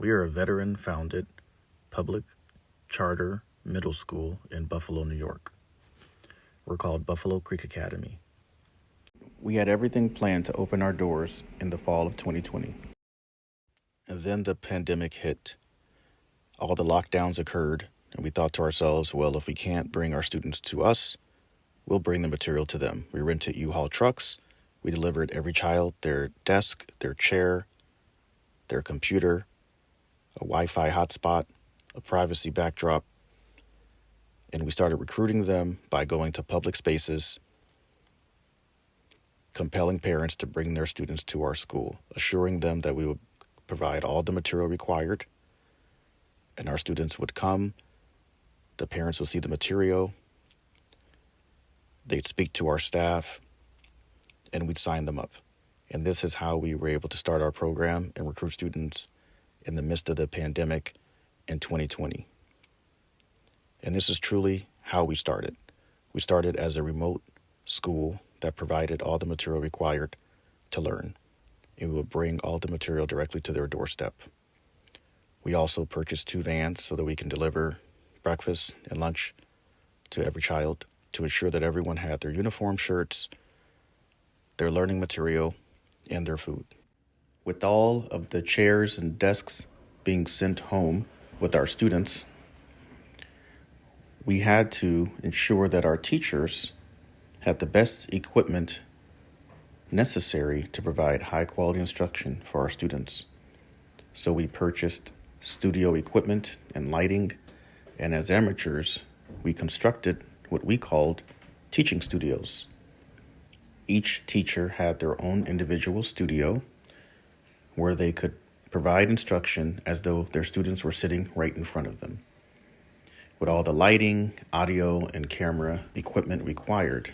We are a veteran-founded public charter middle school in Buffalo, New York. We're called Buffalo Creek Academy. We had everything planned to open our doors in the fall of 2020. And then the pandemic hit. All the lockdowns occurred, and we thought to ourselves, well, if we can't bring our students to us, we'll bring the material to them. We rented U-Haul trucks. We delivered every child their desk, their chair, their computer, a Wi-Fi hotspot, a privacy backdrop, and we started recruiting them by going to public spaces, compelling parents to bring their students to our school, assuring them that we would provide all the material required, and our students would come, the parents would see the material, they'd speak to our staff, and we'd sign them up. And this is how we were able to start our program and recruit students in the midst of the pandemic in 2020. And this is truly how we started. We started as a remote school that provided all the material required to learn, and we would bring all the material directly to their doorstep. We also purchased 2 vans so that we can deliver breakfast and lunch to every child to ensure that everyone had their uniform shirts, their learning material, and their food. With all of the chairs and desks being sent home with our students, we had to ensure that our teachers had the best equipment necessary to provide high quality instruction for our students. So we purchased studio equipment and lighting, and as amateurs, we constructed what we called teaching studios. Each teacher had their own individual studio where they could provide instruction as though their students were sitting right in front of them, with all the lighting, audio, and camera equipment required.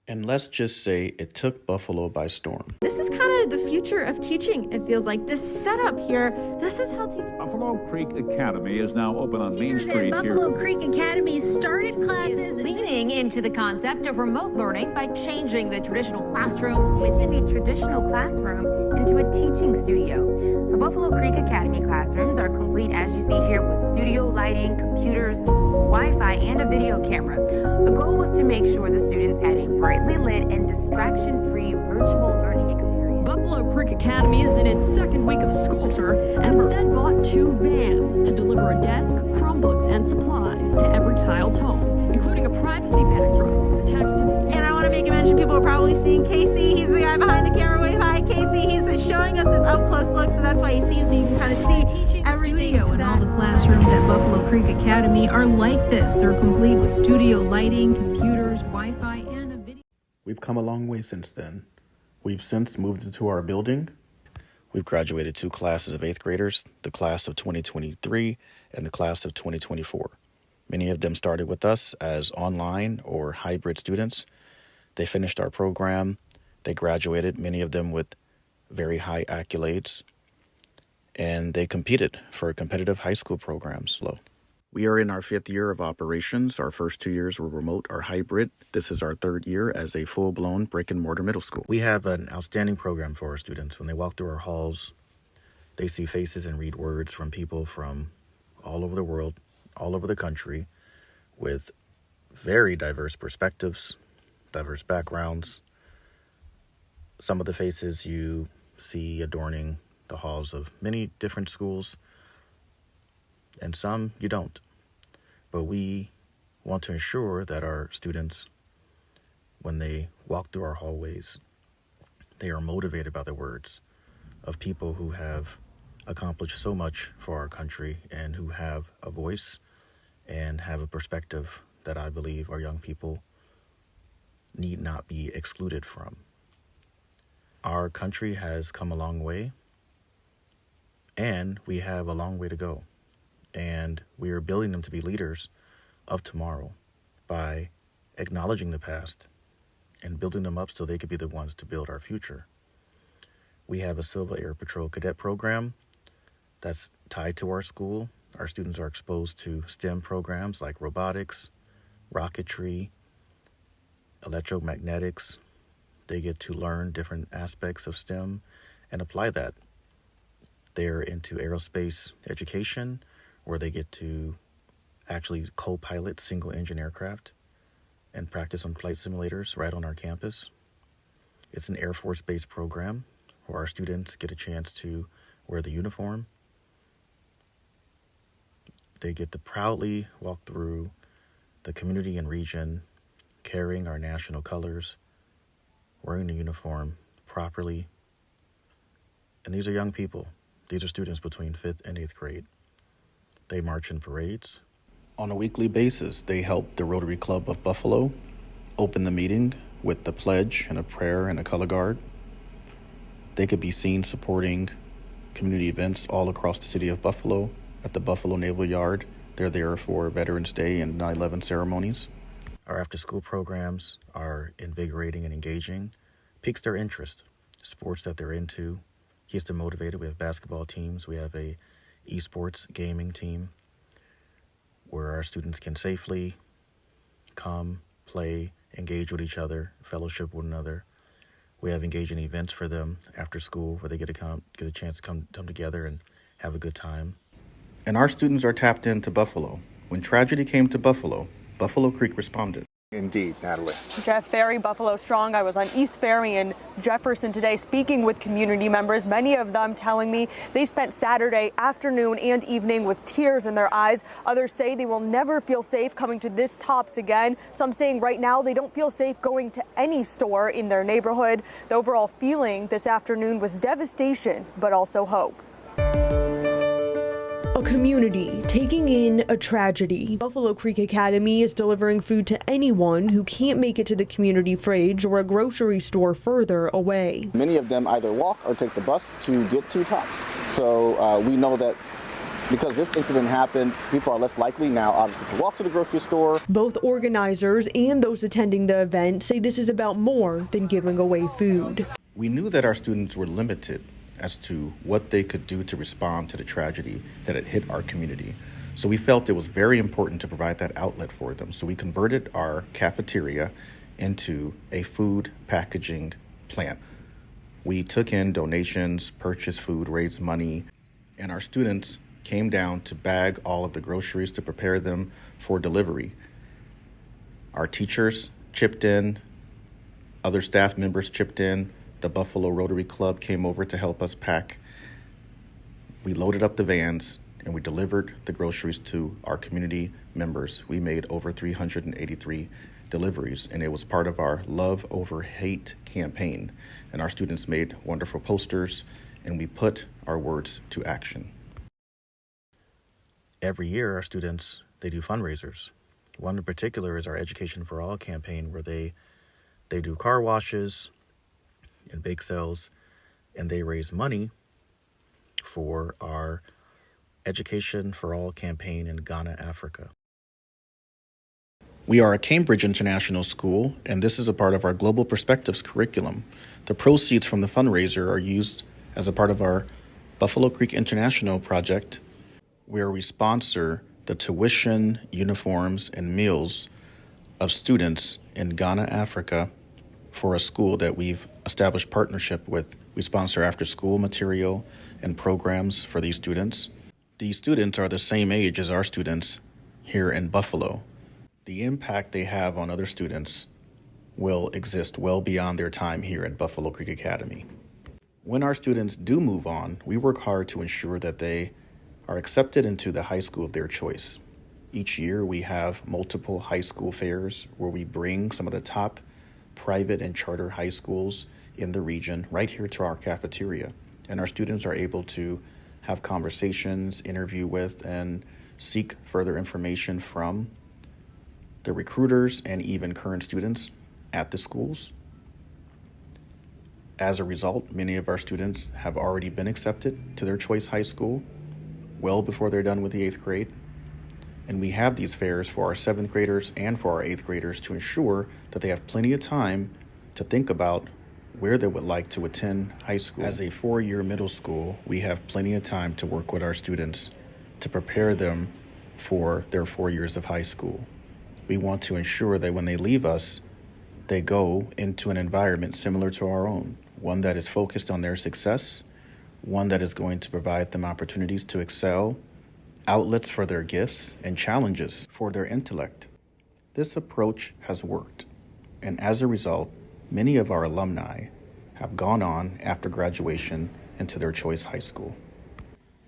And let's just say it took Buffalo by storm. This is kind of the future of teaching. It feels like this setup here, this is how teaching. Buffalo Creek Academy is now open on Main Street at Buffalo Creek Academy started classes. Leaning into the concept of remote learning by changing the traditional classroom. Changing the traditional classroom into a teaching studio. So Buffalo Creek Academy classrooms are complete, as you see here, with studio lighting, computers, Wi-Fi, and a video camera. The goal was to make sure the students had a brightly lit and distraction-free virtual learning experience. Buffalo Creek Academy is in its second week of school tour and instead bought 2 vans to deliver a desk, Chromebooks, and supplies to every child's home, including a privacy backdrop attached to the student. And I want to make a mention, people are probably seeing Casey. He's the guy behind the camera. Wave hi, Casey. He's showing us this up-close look, so that's why you see it, so you can kind of see Teaching studio, and all the classrooms at Buffalo Creek Academy are like this. They're complete with studio lighting, computers, Wi-Fi, and a video. We've come a long way since then. We've since moved into our building. We've graduated 2 classes of 8th graders, the class of 2023 and the class of 2024. Many of them started with us as online or hybrid students. They finished our program. They graduated, many of them with very high accolades, and they competed for competitive high school programs. We are in our 5th year of operations. Our first 2 years were remote or hybrid. This is our 3rd year as a full-blown brick-and-mortar middle school. We have an outstanding program for our students. When they walk through our halls, they see faces and read words from people from all over the world, all over the country, with very diverse perspectives, diverse backgrounds. Some of the faces you see adorning the halls of many different schools, and some you don't. But we want to ensure that our students, when they walk through our hallways, they are motivated by the words of people who have accomplished so much for our country and who have a voice and have a perspective that I believe our young people need not be excluded from. Our country has come a long way, and we have a long way to go. And we are building them to be leaders of tomorrow by acknowledging the past and building them up so they could be the ones to build our future. We have a Silva Air Patrol Cadet program that's tied to our school. Our students are exposed to STEM programs like robotics, rocketry, They're into aerospace education, where they get to actually co-pilot single-engine aircraft and practice on flight simulators right on our campus. It's an Air Force-based program where our students get a chance to wear the uniform. They get to proudly walk through the community and region carrying our national colors, wearing the uniform properly. And these are young people. These are students between 5th and 8th grade. They march in parades. On a weekly basis, they help the Rotary Club of Buffalo open the meeting with the pledge and a prayer and a color guard. They could be seen supporting community events all across the city of Buffalo. At the Buffalo Naval Yard, they're there for Veterans Day and 9/11 ceremonies. Our after-school programs are invigorating and engaging, piques their interest, sports that they're into, keeps them motivated. We have basketball teams. We have a esports gaming team where our students can safely come, play, engage with each other, fellowship with one another. We have engaging events for them after school where they get a chance to come together and have a good time. And our students are tapped into Buffalo. When tragedy came to Buffalo, Buffalo Creek responded. Indeed, Natalie. Jeff Ferry, Buffalo Strong. I was on East Ferry in Jefferson today speaking with community members, many of them telling me they spent Saturday afternoon and evening with tears in their eyes. Others say they will never feel safe coming to this Tops again. Some saying right now they don't feel safe going to any store in their neighborhood. The overall feeling this afternoon was devastation, but also hope. A community taking in a tragedy. Buffalo Creek Academy is delivering food to anyone who can't make it to the community fridge or a grocery store further away. Many of them either walk or take the bus to get to Tops. So we know that because this incident happened, people are less likely now, obviously, to walk to the grocery store. Both organizers and those attending the event say this is about more than giving away food. We knew that our students were limited as to what they could do to respond to the tragedy that had hit our community. So we felt it was very important to provide that outlet for them. So we converted our cafeteria into a food packaging plant. We took in donations, purchased food, raised money, and our students came down to bag all of the groceries to prepare them for delivery. Our teachers chipped in, other staff members chipped in. The Buffalo Rotary Club came over to help us pack. We loaded up the vans and we delivered the groceries to our community members. We made over 383 deliveries, and it was part of our Love Over Hate campaign. And our students made wonderful posters, and we put our words to action. Every year, our students, they do fundraisers. One in particular is our Education for All campaign, where they do car washes and bake sales, and they raise money for our Education for All campaign in Ghana, Africa. We are a Cambridge International School, and this is a part of our Global Perspectives curriculum. The proceeds from the fundraiser are used as a part of our Buffalo Creek International project, where we sponsor the tuition, uniforms, and meals of students in Ghana, Africa, for a school that we've established partnership with. We sponsor after-school material and programs for these students. These students are the same age as our students here in Buffalo. The impact they have on other students will exist well beyond their time here at Buffalo Creek Academy. When our students do move on, we work hard to ensure that they are accepted into the high school of their choice. Each year we have multiple high school fairs where we bring some of the top private and charter high schools in the region right here to our cafeteria. And our students are able to have conversations, interview with, and seek further information from the recruiters and even current students at the schools. As a result, many of our students have already been accepted to their choice high school well before they're done with the 8th grade. And we have these fairs for our 7th graders and for our 8th graders to ensure that they have plenty of time to think about where they would like to attend high school. As a 4-year middle school, we have plenty of time to work with our students to prepare them for their 4 years of high school. We want to ensure that when they leave us, they go into an environment similar to our own, one that is focused on their success, one that is going to provide them opportunities to excel, outlets for their gifts, and challenges for their intellect. This approach has worked, and as a result, many of our alumni have gone on after graduation into their choice high school.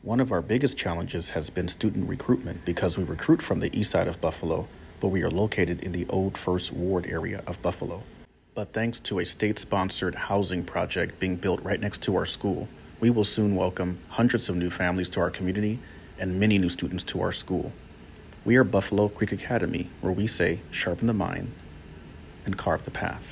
One of our biggest challenges has been student recruitment because we recruit from the east side of Buffalo, but we are located in the old First Ward area of Buffalo. But thanks to a state-sponsored housing project being built right next to our school, we will soon welcome hundreds of new families to our community and many new students to our school. We are Buffalo Creek Academy, where we say, sharpen the mind and carve the path.